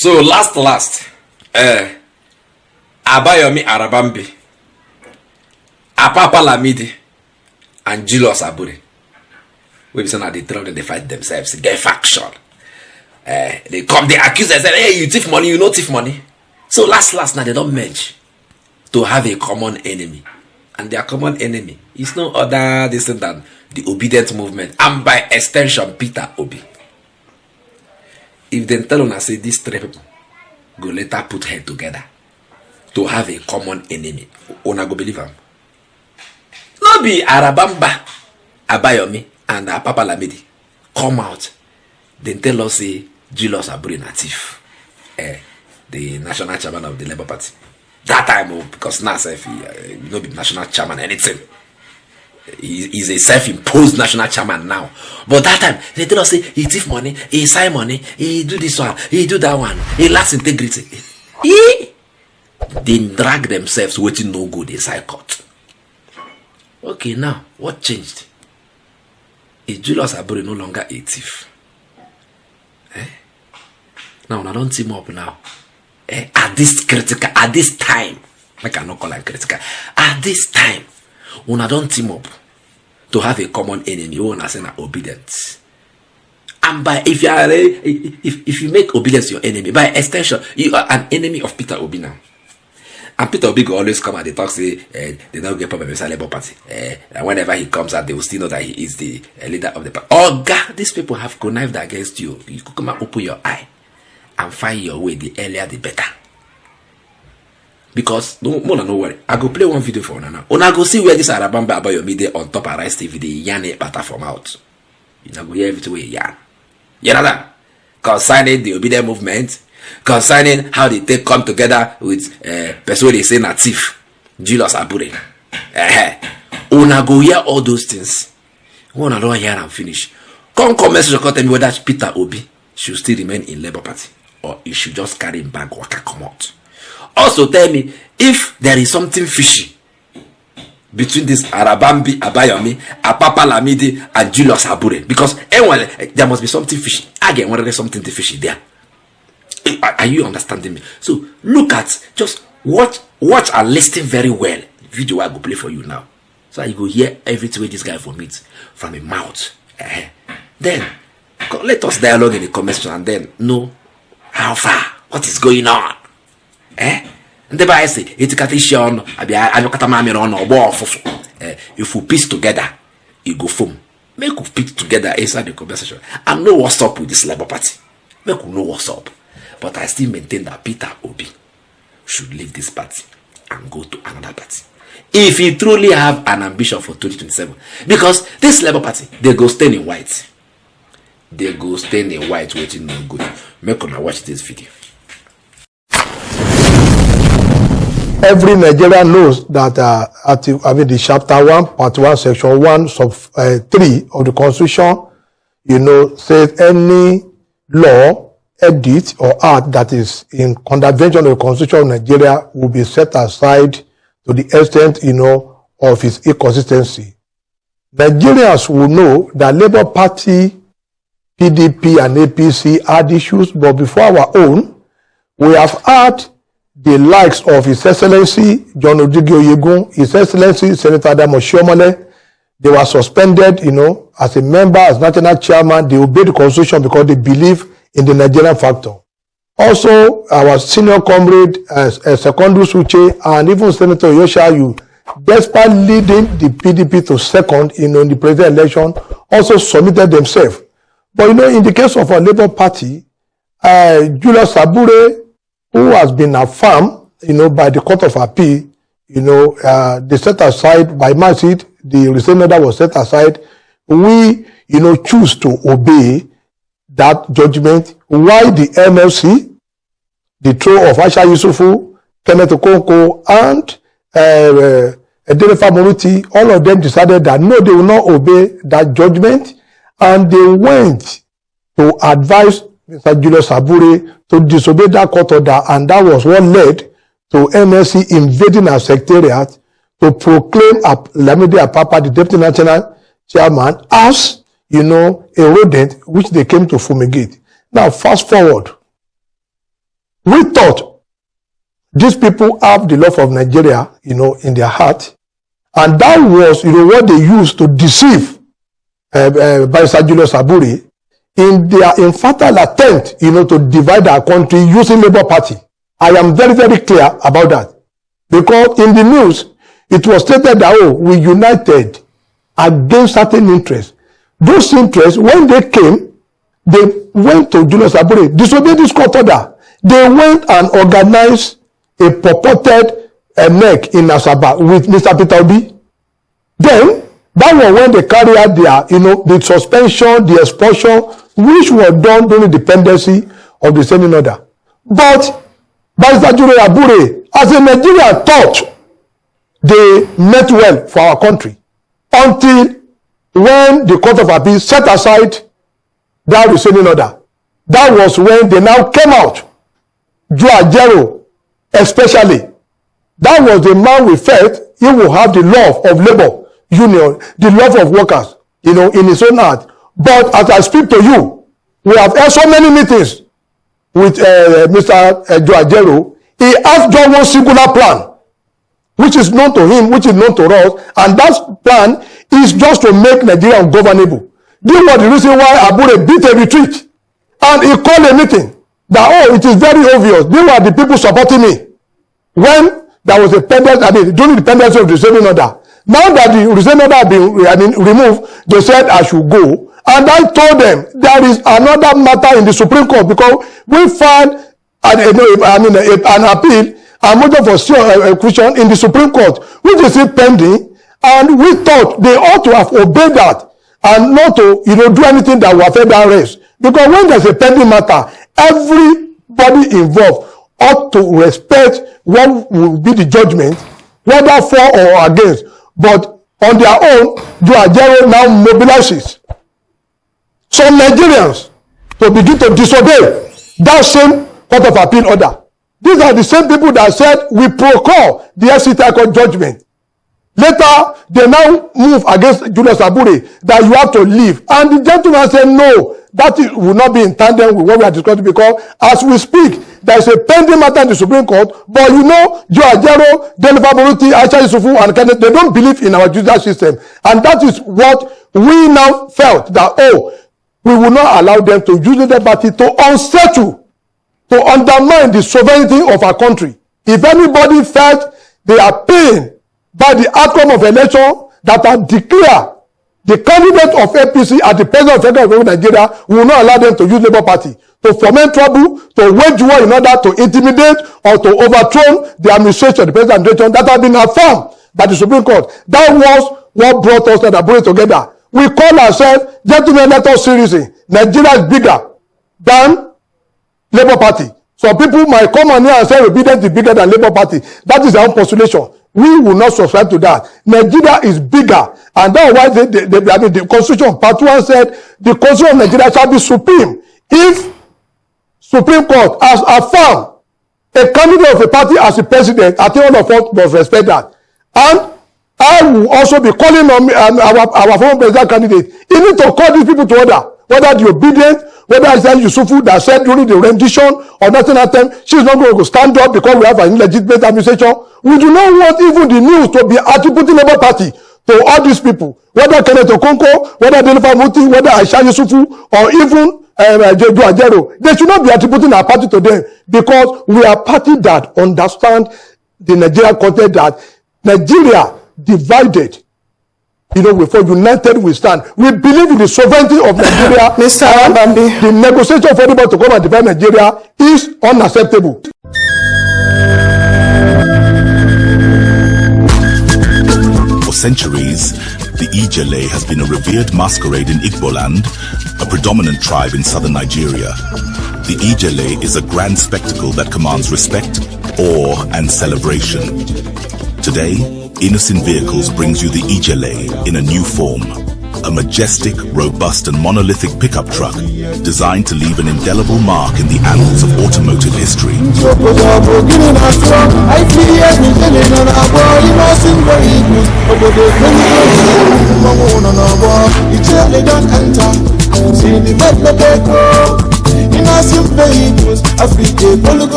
So last, Abayomi Arabambi, Apapa Lamidi, and Julius Abure. We be saying that they tell them they fight themselves, they get faction. They come, they accuse themselves, hey, you thief money, you know thief money. So last, now they don't merge to have a common enemy. And their common enemy is no other than the Obidient movement, and by extension, Peter Obi. If they tell us say these three people go later put head together to have a common enemy, una go believe them. No be Arabamba, Abayomi, and Papa Lamidi come out. Then tell us say Julius Abure na thief, the national chairman of the Labour Party. That time, because now he no be national chairman anything. He's a self-imposed national chairman now. But that time, they tell us say he thief money, he sign money, he do this one, he do that one, he lacks integrity. They drag themselves waiting no good inside court. Okay, now what changed? Is Julius Abure no longer a thief? Now I don't team up now. At this time, I cannot call it critical. At this time, when I don't team up to have a common enemy, you want to say Obidients. And by if you make Obidients your enemy, by extension, you are an enemy of Peter Obi now. And Peter Obi will always come and they talk say they don't get problem with the Labour Party. And whenever he comes out, they will still know that he is the leader of the party. Oh God, these people have connived against you. You could come and open your eye and find your way. The earlier, the better. Because no worry. I go play one video for now. Una go see where this Arabamba Abayomi dey on top Arise TV. The yarn better from out. You know go hear everything we yarn. You know that? Concerning the Obidient movement, concerning how they take come together with person they say na thief, Julius Abure. Una go hear all those things. Una don't hear and finish. Come message tell me whether Peter Obi should still remain in Labour Party or he should just carry him back waka come out. Also tell me if there is something fishy between this Arabambi, Abayomi, Apapa Lamidi, and Julius Abure. Because anyway, there must be something fishy. Again, when there's something fishy there. Are you understanding me? So look at, just watch and listen very well. The video I go play for you now. So you go hear everything where this guy vomits from his mouth. Then let us dialogue in the comment section and then know how far, what is going on. And the Bible say, if we piece together, it go form. Make we piece together inside the conversation and know what's up with this Labour Party. Make we know what's up. But I still maintain that Peter Obi should leave this party and go to another party. If he truly have an ambition for 2027. Because this Labour Party, they go stand in white. They go stand in white waiting no good. Make una watch this video. Every Nigerian knows that the chapter 1, part 1, section 1, sub 3 of the Constitution, says any law, edit, or act that is in contravention of the Constitution of Nigeria will be set aside to the extent, of its inconsistency. Nigerians will know that Labour Party, PDP, and APC had issues, but before our own, we have had the likes of His Excellency John Odigi Oyegun, His Excellency Senator Adamo Shiomole. They were suspended, as a member, as national chairman. They obeyed the Constitution because they believe in the Nigerian factor. Also, our senior comrade, Secondu Suche, and even Senator Yoshayu, despite leading the PDP to second, in the presidential election, also submitted themselves. But, in the case of our Labour Party, Julius Abure, who has been affirmed, by the Court of Appeal, they set aside, by mercy, the restatement that was set aside, we, choose to obey that judgment. Why the MLC, the trio of Aisha Yusufu, Kenneth Okonkwo, and Edenefa Moruti, all of them decided that no, they will not obey that judgment, and they went to advise Mr. Julius Abure to disobey that court order, and that was what led to MSC invading our secretariat to proclaim Lamidi Apapa, the deputy national chairman, as, a rodent which they came to fumigate. Now, fast forward. We thought these people have the love of Nigeria, in their heart. And that was, what they used to deceive Barrister Julius Abure in their infernal attempt, to divide our country using Labour Party. I am very, very clear about that. Because in the news, it was stated that, we united against certain interests. Those interests, when they came, they went to Julius Abure, disobeyed this court order. They went and organized a purported neck in Asaba with Mr. Peter Obi. Then, that was when they carried out their, the suspension, the expulsion, which were done during the pendency of the standing order. But Barrister Julius Abure, as a Nigerian, thought they meant well for our country until when the Court of Appeal set aside that restraining order. That was when they now came out. Joe Ajero, especially, that was the man we felt he will have the love of labor union, the love of workers, in his own heart. But as I speak to you, we have had so many meetings with Mr. Joe Ajero. He has just one singular plan, which is known to him, which is known to us, and that plan is just to make Nigeria ungovernable. This was the reason why Abure beat a retreat, and he called a meeting that, it is very obvious, these were the people supporting me when there was a pendency, during the pendency of the restraining order. Now that the restraining order had been removed, they said I should go. And I told them there is another matter in the Supreme Court, because we found an appeal, a motion for execution in the Supreme Court, which is still pending, and we thought they ought to have obeyed that and not to do anything that will affect that rest. Because when there's a pending matter, everybody involved ought to respect what will be the judgment, whether for or against. But on their own, Joe Ajero now mobilizes some Nigerians to begin to disobey that same Court of Appeal order. These are the same people that said we procure the FCT High Court judgment. Later, they now move against Julius Abure that you have to leave. And the gentleman said, no, that will not be in tandem with what we are discussing, because as we speak, there is a pending matter in the Supreme Court. But Joe Ajero, Delifa Boruti, Aisha Yusufu, and Kenneth, they don't believe in our judicial system. And that is what we now felt that, we will not allow them to use the party to unsettle, to undermine the sovereignty of our country. If anybody felt they are pained by the outcome of election that are declared the candidate of APC as the president of Federal Republic of Nigeria, we will not allow them to use Labour Party to foment trouble, to wage war in order to intimidate or to overthrow the administration, the president administration that has been affirmed by the Supreme Court. That was what brought us and Abure together. We call ourselves, gentlemen, let us seriously. Nigeria is bigger than Labour Party. Some people might come on here and say Obidients is bigger than Labour Party. That is our own postulation. We will not subscribe to that. Nigeria is bigger. And that's why the Constitution, Part 1 said, the Constitution of Nigeria shall be supreme. If Supreme Court has affirmed a candidate of a party as a president, I think all of us must respect that. And I will also be calling on our former president candidate. You need to call these people to order. Whether the Obidients, whether Aisha Yusufu that said during the rendition of national anthem, she's not going to stand up because we have an illegitimate administration. We do not want even the news to be attributing Labour Party to all these people. Whether Kenneth Okonkwo, whether Delifa Muti, whether Aisha Yusufu, or even Joe Ajero, they should not be attributing our party to them, because we are a party that understand the Nigerian context, that Nigeria divided, before united we stand. We believe in the sovereignty of Nigeria. Mr. Abambi, the negotiation for anybody to come and divide Nigeria is unacceptable. For centuries, the Ijele has been a revered masquerade in Igboland, a predominant tribe in southern Nigeria. The Ijele is a grand spectacle that commands respect, awe, and celebration. Today, Innocent Vehicles brings you the Ijele in a new form. A majestic, robust, and monolithic pickup truck designed to leave an indelible mark in the annals of automotive history.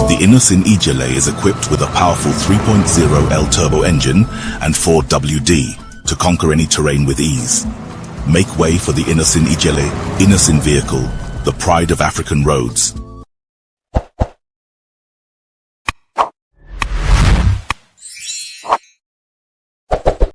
The Innocent Ijele is equipped with a powerful 3.0 L turbo engine and 4 WD to conquer any terrain with ease. Make way for the Innocent Ijele, innocent vehicle, the pride of African roads.